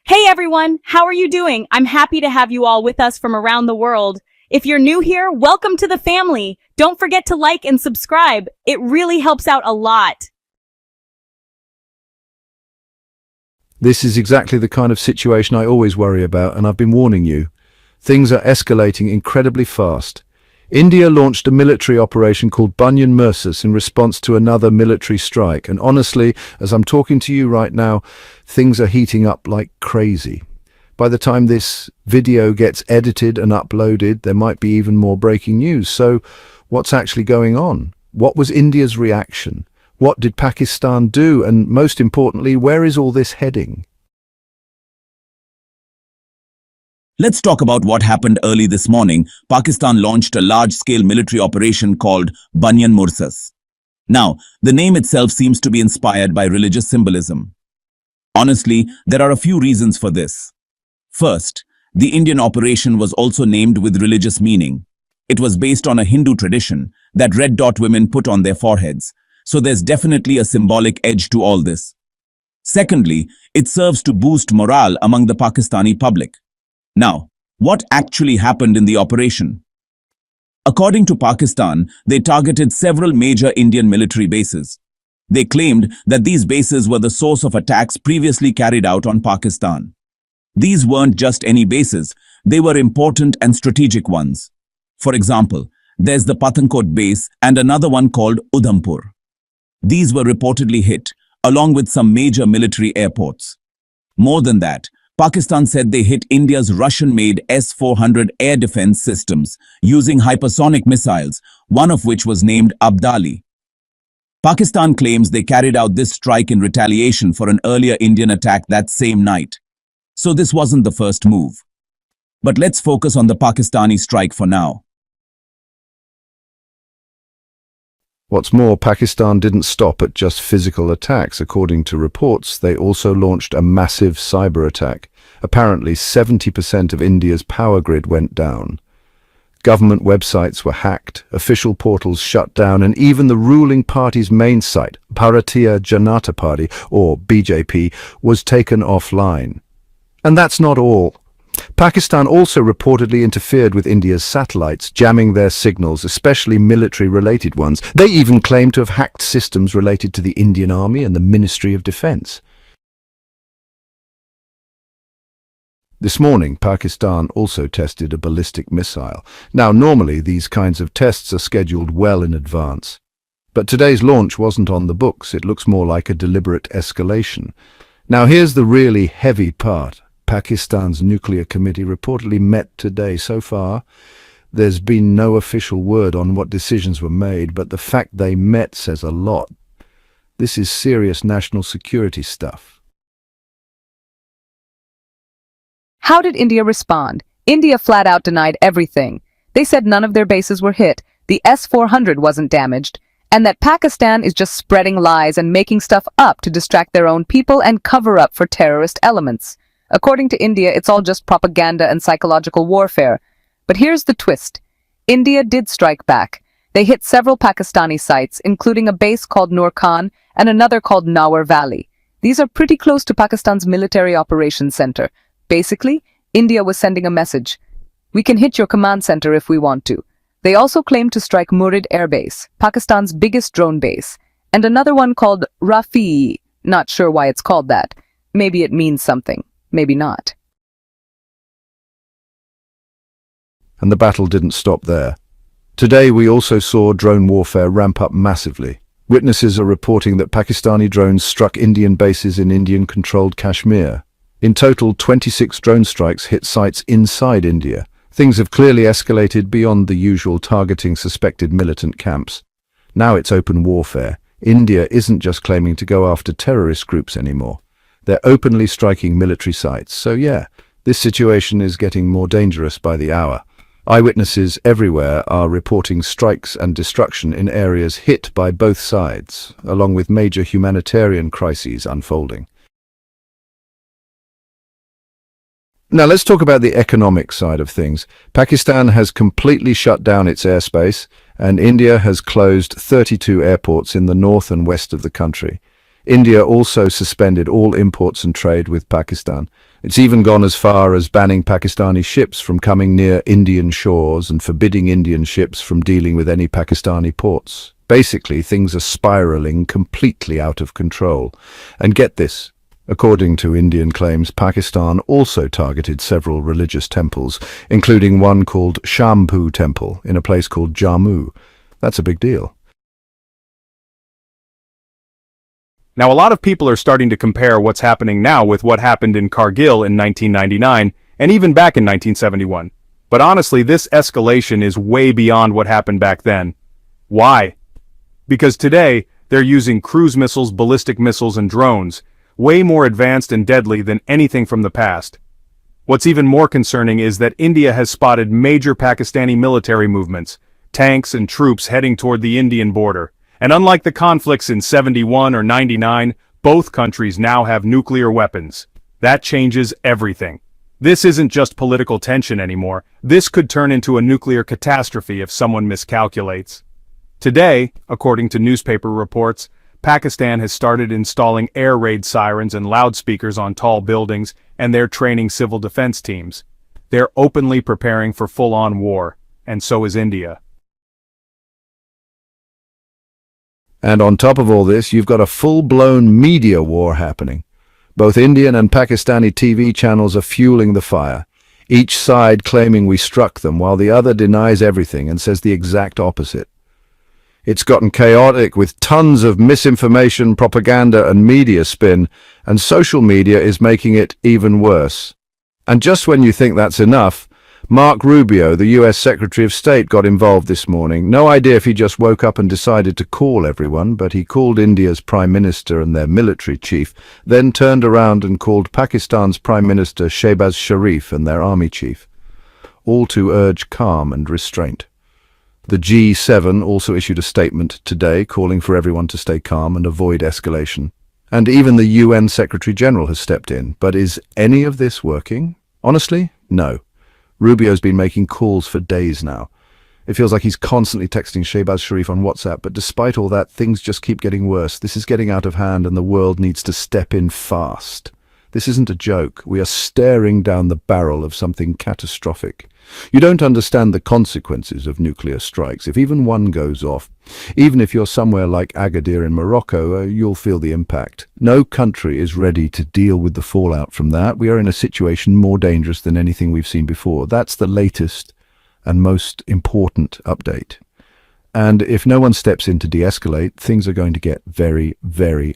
Hey everyone, how are you doing? I'm happy to have you all with us from around the world. If you're new here, welcome to the family. Don't forget to like and subscribe. It really helps out a lot. This is exactly the kind of situation I always worry about, and I've been warning you. Things are escalating incredibly fast. India launched a military operation called Banyan Mursus in response to another military strike, and honestly, as I'm talking to you right now, things are heating up like crazy. By the time this video gets edited and uploaded, there might be even more breaking news. So, what's actually going on? What was India's reaction? What did Pakistan do? And most importantly, where is all this heading? Let's talk about what happened early this morning. Pakistan launched a large-scale military operation called Banyan Mursus. Now, the name itself seems to be inspired by religious symbolism. Honestly, there are a few reasons for this. First, the Indian operation was also named with religious meaning. It was based on a Hindu tradition that red dot women put on their foreheads, so there's definitely a symbolic edge to all this. Secondly, it serves to boost morale among the Pakistani public. Now, what actually happened in the operation? According to Pakistan, they targeted several major Indian military bases. They claimed that these bases were the source of attacks previously carried out on Pakistan. These weren't just any bases, they were important and strategic ones. For example, there's the Pathankot base and another one called Udhampur. These were reportedly hit, along with some major military airports. More than that, Pakistan said they hit India's Russian-made S-400 air defense systems using hypersonic missiles, one of which was named Abdali. Pakistan claims they carried out this strike in retaliation for an earlier Indian attack that same night. So this wasn't the first move. But let's focus on the Pakistani strike for now. What's more, Pakistan didn't stop at just physical attacks. According to reports, they also launched a massive cyber attack. Apparently, 70% of India's power grid went down. Government websites were hacked, official portals shut down, and even the ruling party's main site, Bharatiya Janata Party, or BJP, was taken offline. And that's not all. Pakistan also reportedly interfered with India's satellites, jamming their signals, especially military-related ones. They even claimed to have hacked systems related to the Indian Army and the Ministry of Defense. This morning, Pakistan also tested a ballistic missile. Now, normally these kinds of tests are scheduled well in advance. But today's launch wasn't on the books. It looks more like a deliberate escalation. Now, here's the really heavy part. Pakistan's nuclear committee reportedly met today. So far, there's been no official word on what decisions were made, but the fact they met says a lot. This is serious national security stuff. How did India respond? India flat out denied everything. They said none of their bases were hit, the S-400 wasn't damaged, and that Pakistan is just spreading lies and making stuff up to distract their own people and cover up for terrorist elements. According to India, it's all just propaganda and psychological warfare. But here's the twist. India did strike back. They hit several Pakistani sites, including a base called Nur Khan and another called Nawar Valley. These are pretty close to Pakistan's military operations center. Basically, India was sending a message. We can hit your command center if we want to. They also claimed to strike Murid Airbase, Pakistan's biggest drone base, and another one called Rafi. Not sure why it's called that. Maybe it means something. Maybe not. And the battle didn't stop there. Today we also saw drone warfare ramp up massively. Witnesses are reporting that Pakistani drones struck Indian bases in Indian-controlled Kashmir. In total, 26 drone strikes hit sites inside India. Things have clearly escalated beyond the usual targeting suspected militant camps. Now it's open warfare. India isn't just claiming to go after terrorist groups anymore. They're openly striking military sites. So yeah, this situation is getting more dangerous by the hour. Eyewitnesses everywhere are reporting strikes and destruction in areas hit by both sides, along with major humanitarian crises unfolding. Now let's talk about the economic side of things. Pakistan has completely shut down its airspace, and India has closed 32 airports in the north and west of the country. India also suspended all imports and trade with Pakistan. It's even gone as far as banning Pakistani ships from coming near Indian shores and forbidding Indian ships from dealing with any Pakistani ports. Basically, things are spiraling completely out of control. And get this, according to Indian claims, Pakistan also targeted several religious temples, including one called Shambhu Temple in a place called Jammu. That's a big deal. Now, a lot of people are starting to compare what's happening now with what happened in Kargil in 1999 and even back in 1971. But honestly, this escalation is way beyond what happened back then. Why? Because today, they're using cruise missiles, ballistic missiles, and drones, way more advanced and deadly than anything from the past. What's even more concerning is that India has spotted major Pakistani military movements, tanks and troops heading toward the Indian border. And unlike the conflicts in 71 or 99, both countries now have nuclear weapons. That changes everything. This isn't just political tension anymore. This could turn into a nuclear catastrophe if someone miscalculates. Today, according to newspaper reports, Pakistan has started installing air raid sirens and loudspeakers on tall buildings, and they're training civil defense teams. They're openly preparing for full-on war, and so is India. And on top of all this, you've got a full-blown media war happening. Both Indian and Pakistani TV channels are fueling the fire, each side claiming we struck them, while the other denies everything and says the exact opposite. It's gotten chaotic with tons of misinformation, propaganda, and media spin, and social media is making it even worse. And just when you think that's enough, Mark Rubio, the US Secretary of State, got involved this morning. No idea if he just woke up and decided to call everyone, but he called India's Prime Minister and their military chief, then turned around and called Pakistan's Prime Minister Shehbaz Sharif and their army chief, all to urge calm and restraint. The G7 also issued a statement today calling for everyone to stay calm and avoid escalation. And even the UN Secretary General has stepped in. But is any of this working? Honestly, no. Rubio's been making calls for days now. It feels like he's constantly texting Shehbaz Sharif on WhatsApp, but despite all that, things just keep getting worse. This is getting out of hand and the world needs to step in fast. This isn't a joke. We are staring down the barrel of something catastrophic. You don't understand the consequences of nuclear strikes. If even one goes off, even if you're somewhere like Agadir in Morocco, you'll feel the impact. No country is ready to deal with the fallout from that. We are in a situation more dangerous than anything we've seen before. That's the latest and most important update. And if no one steps in to de-escalate, things are going to get very, very